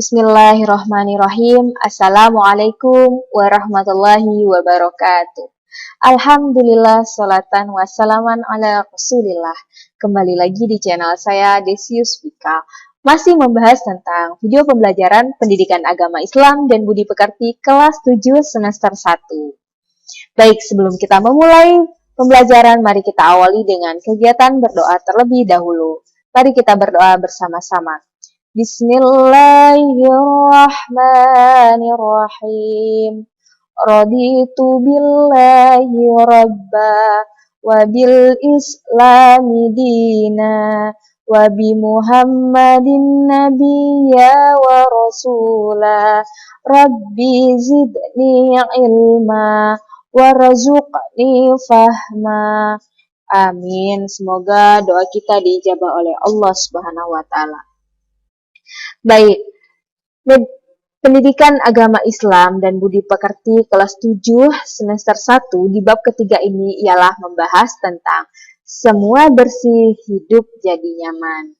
Bismillahirrahmanirrahim. Assalamualaikum warahmatullahi wabarakatuh. Alhamdulillah, salatan wassalaman ala rasulillah. Kembali lagi di channel saya, Desius Vika. Masih membahas tentang video pembelajaran pendidikan agama Islam dan budi pekerti kelas 7 semester 1. Baik, sebelum kita memulai pembelajaran, mari kita awali dengan kegiatan berdoa terlebih dahulu. Mari kita berdoa bersama-sama. Bismillahirrahmanirrahim. Raditu billahi rabba wa bil islami dina wa bi muhammadin nabiyya wa rasula. Rabbi zidni ilma warzuqni fahma. Amin. Semoga doa kita diijabah oleh Allah Subhanahu wa taala. Baik, pendidikan agama Islam dan budi pekerti kelas 7 semester 1 di bab ketiga ini ialah membahas tentang semua bersih hidup jadi nyaman.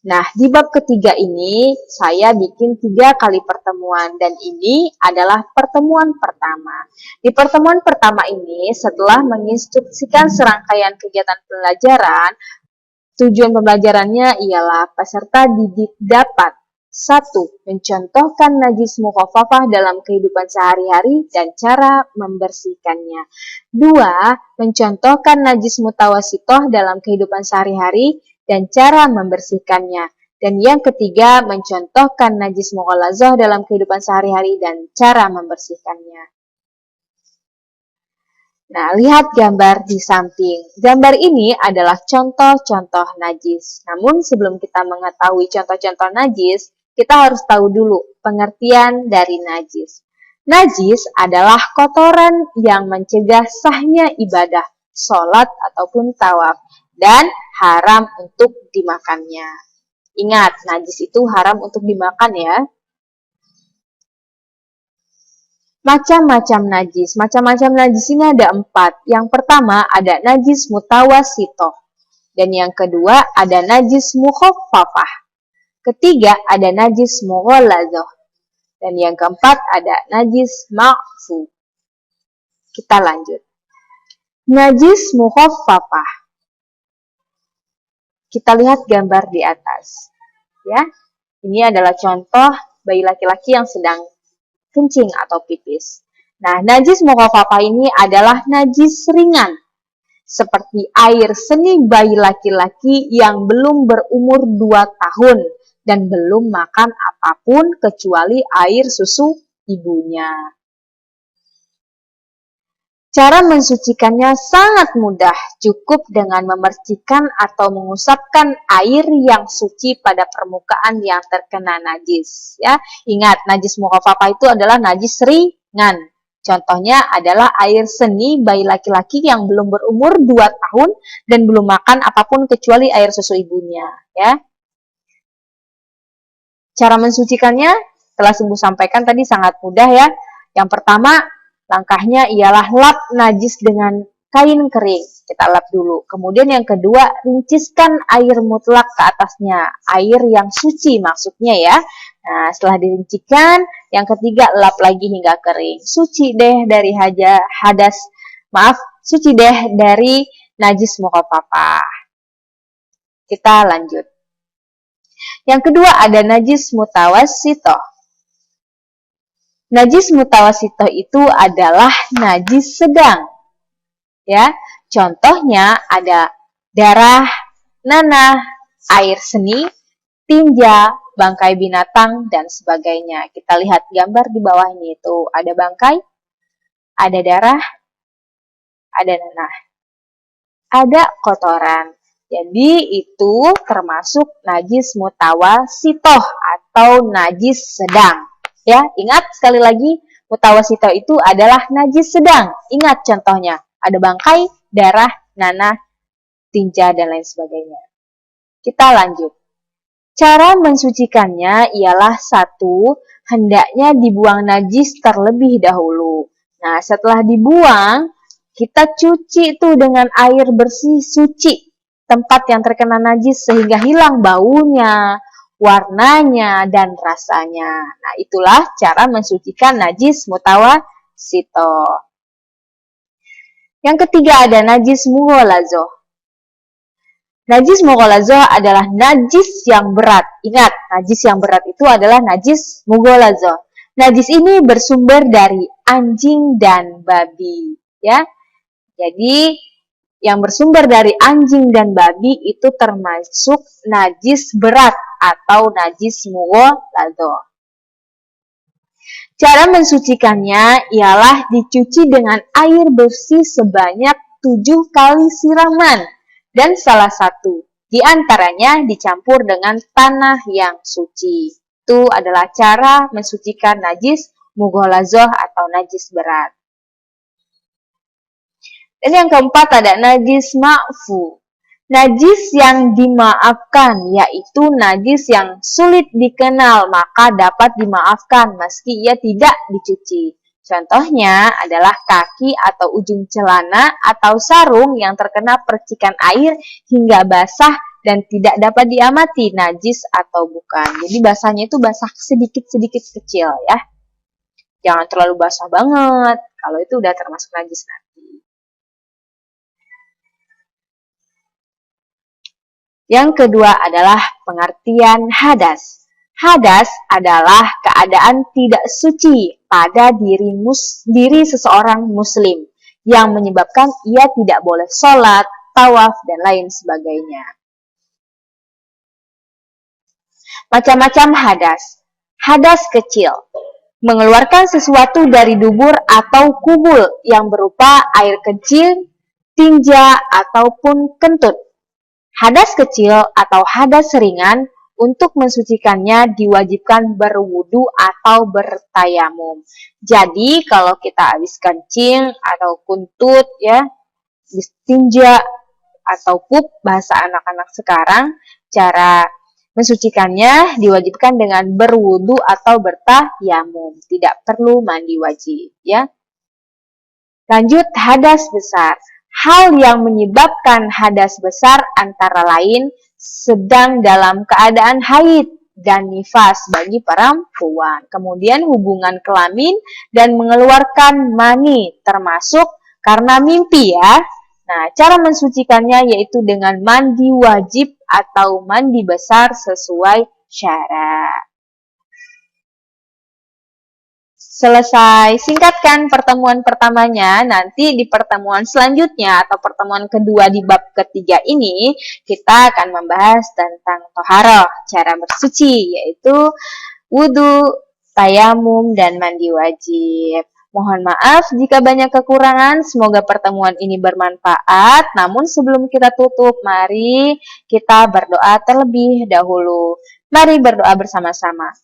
Nah, di bab ketiga ini saya bikin 3 kali pertemuan dan ini adalah pertemuan pertama. Di pertemuan pertama ini setelah menginstruksikan serangkaian kegiatan pembelajaran, tujuan pembelajarannya ialah peserta didik dapat 1. Mencontohkan najis mukhafafah dalam kehidupan sehari-hari dan cara membersihkannya. 2. Mencontohkan najis mutawasitoh dalam kehidupan sehari-hari dan cara membersihkannya. Dan yang ketiga, mencontohkan najis mughalazoh dalam kehidupan sehari-hari dan cara membersihkannya. Nah, lihat gambar di samping. Gambar ini adalah contoh-contoh najis. Namun sebelum kita mengetahui contoh-contoh najis, kita harus tahu dulu pengertian dari najis. Najis adalah kotoran yang mencegah sahnya ibadah, sholat ataupun tawaf, dan haram untuk dimakannya. Ingat, najis itu haram untuk dimakan ya. Macam-macam najis. Macam-macam najis ini ada 4. Yang pertama ada najis mutawasitoh. Dan yang kedua ada najis mukhaffafah. Ketiga ada najis mughalazoh. Dan yang keempat ada najis ma'fu. Kita lanjut. Najis mukhaffafah. Kita lihat gambar di atas. Ya. Ini adalah contoh bayi laki-laki yang sedang kencing atau pipis. Nah, najis mukhafafah ini adalah najis ringan, seperti air seni bayi laki-laki yang belum berumur 2 tahun dan belum makan apapun kecuali air susu ibunya. Cara mensucikannya sangat mudah, cukup dengan memercikan atau mengusapkan air yang suci pada permukaan yang terkena najis. Ya, ingat, najis mukhafafah itu adalah najis ringan. Contohnya adalah air seni bayi laki-laki yang belum berumur 2 tahun dan belum makan apapun kecuali air susu ibunya. Ya. Cara mensucikannya telah Ibu sampaikan tadi sangat mudah ya. Yang pertama, langkahnya ialah lap najis dengan kain kering. Kita lap dulu. Kemudian yang kedua, rinciskan air mutlak ke atasnya. Air yang suci maksudnya ya. Nah, setelah dirincikan, yang ketiga, lap lagi hingga kering. Suci deh dari suci deh dari najis mukhafafah. Kita lanjut. Yang kedua ada najis mutawasitoh. Najis mutawasitoh itu adalah najis sedang. Ya, contohnya ada darah, nanah, air seni, tinja, bangkai binatang, dan sebagainya. Kita lihat gambar di bawah ini itu ada bangkai, ada darah, ada nanah, ada kotoran. Jadi itu termasuk najis mutawasitoh atau najis sedang. Ya, ingat sekali lagi, mutawasitoh itu adalah najis sedang. Ingat contohnya, ada bangkai, darah, nanah, tinja, dan lain sebagainya. Kita lanjut. Cara mensucikannya ialah 1, hendaknya dibuang najis terlebih dahulu. Nah, setelah dibuang, kita cuci itu dengan air bersih suci tempat yang terkena najis sehingga hilang baunya, warnanya, dan rasanya. Nah, itulah cara mensucikan najis mutawasito. Yang ketiga ada najis mughalazoh. Najis mughalazoh adalah najis yang berat. Ingat, najis yang berat itu adalah najis mughalazoh. Najis ini bersumber dari anjing dan babi, ya. Jadi yang bersumber dari anjing dan babi itu termasuk najis berat atau najis mughalazoh. Cara mensucikannya ialah dicuci dengan air bersih sebanyak 7 kali siraman dan salah satu di antaranya dicampur dengan tanah yang suci. Itu adalah cara mensucikan najis mughalazoh atau najis berat. Dan yang keempat ada najis ma'fu. Najis yang dimaafkan, yaitu najis yang sulit dikenal, maka dapat dimaafkan meski ia tidak dicuci. Contohnya adalah kaki atau ujung celana atau sarung yang terkena percikan air hingga basah dan tidak dapat diamati najis atau bukan. Jadi basahnya itu basah sedikit-sedikit kecil ya. Jangan terlalu basah banget, kalau itu udah termasuk najis nanti. Yang kedua adalah pengertian hadas. Hadas adalah keadaan tidak suci pada diri seseorang muslim yang menyebabkan ia tidak boleh sholat, tawaf, dan lain sebagainya. Macam-macam hadas. Hadas kecil, mengeluarkan sesuatu dari dubur atau kubul yang berupa air kecil, tinja, ataupun kentut. Hadas kecil atau hadas ringan, untuk mensucikannya diwajibkan berwudu atau bertayamum. Jadi kalau kita habis kencing atau kuntut ya, tinja atau pup bahasa anak-anak sekarang, cara mensucikannya diwajibkan dengan berwudu atau bertayamum. Tidak perlu mandi wajib ya. Lanjut hadas besar. Hal yang menyebabkan hadas besar antara lain sedang dalam keadaan haid dan nifas bagi perempuan. Kemudian hubungan kelamin dan mengeluarkan mani termasuk karena mimpi ya. Nah, cara mensucikannya yaitu dengan mandi wajib atau mandi besar sesuai syarat. Selesai, singkatkan pertemuan pertamanya, nanti di pertemuan selanjutnya atau pertemuan kedua di bab ketiga ini, kita akan membahas tentang toharoh, cara bersuci, yaitu wudhu, tayamum, dan mandi wajib. Mohon maaf jika banyak kekurangan, semoga pertemuan ini bermanfaat, namun sebelum kita tutup, mari kita berdoa terlebih dahulu. Mari berdoa bersama-sama.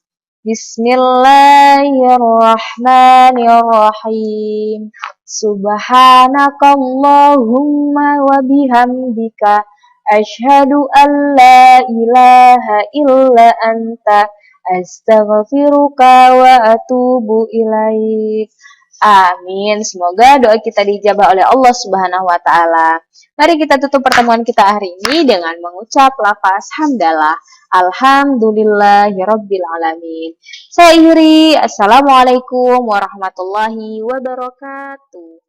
Bismillahirrahmanirrahim. Subhanakallahumma wa bihamdika asyhadu an la ilaha illa anta astaghfiruka wa atubu ilaik. Amin. Semoga doa kita dijabah oleh Allah Subhanahu wa taala. Mari kita tutup pertemuan kita hari ini dengan mengucap lafaz hamdalah. Alhamdulillahirabbil alamin. Saya Yuri. Assalamualaikum warahmatullahi wabarakatuh.